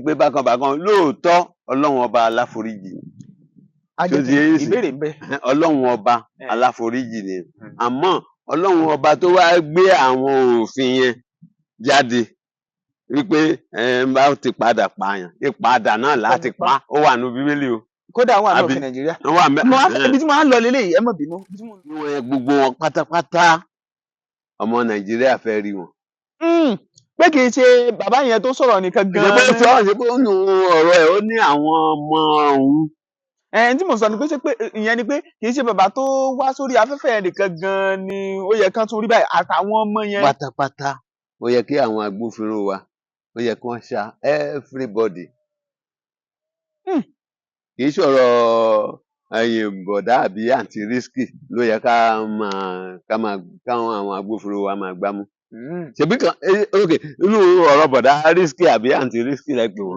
pé bákan bákan lóòótọ́ Ọlọ́run ọba aláforíjì ni. ìbéèrè ń bẹ. Ọlọ́run ọba aláforíjì ni àmọ́ Ọlọ́run ọba tó wá gbé àwọn òfin yẹn jáde wípé bá ti padà pààyàn ìpadà náà láti pa ó wà ní Bíbélì o. Kódà wà ní òfin Nàìjíríà. Ibi tí mo á lọ lélẹ́yìí ẹ má bínú. Gbogbo wọn pátápátá ọmọ Nàìjíríà fẹ́ rí wọn. Pé kì í ṣe bàbá yẹn tó sọ̀rọ̀ nìkan gan-an. Ṣé pé ó nu ọ̀rọ̀ ẹ̀ ó ní àwọn ọmọ òun. Tí mo sọ ni pé ṣé pé ìyẹn ni pé kì í ṣe bàbá tó wá sórí afẹ́fẹ́ nìkan gan-an ni ó yẹ kán tún rí báyìí àtàwọn ọmọ yẹn. Pátápátá ó yẹ kí àwọn agbófinró wa ó yẹ kí wọ́n ṣá everybody. Kì í ṣọ̀rọ̀ bọ̀dá àbí àǹtí Risky ló yẹ káwọn àwọn agbófinró wa máa gbámú. Ṣèbí kan inú ọ̀rọ̀ bọ̀dá Risky àbí àǹtí Risky lẹ́gbẹ̀ẹ́ wọn.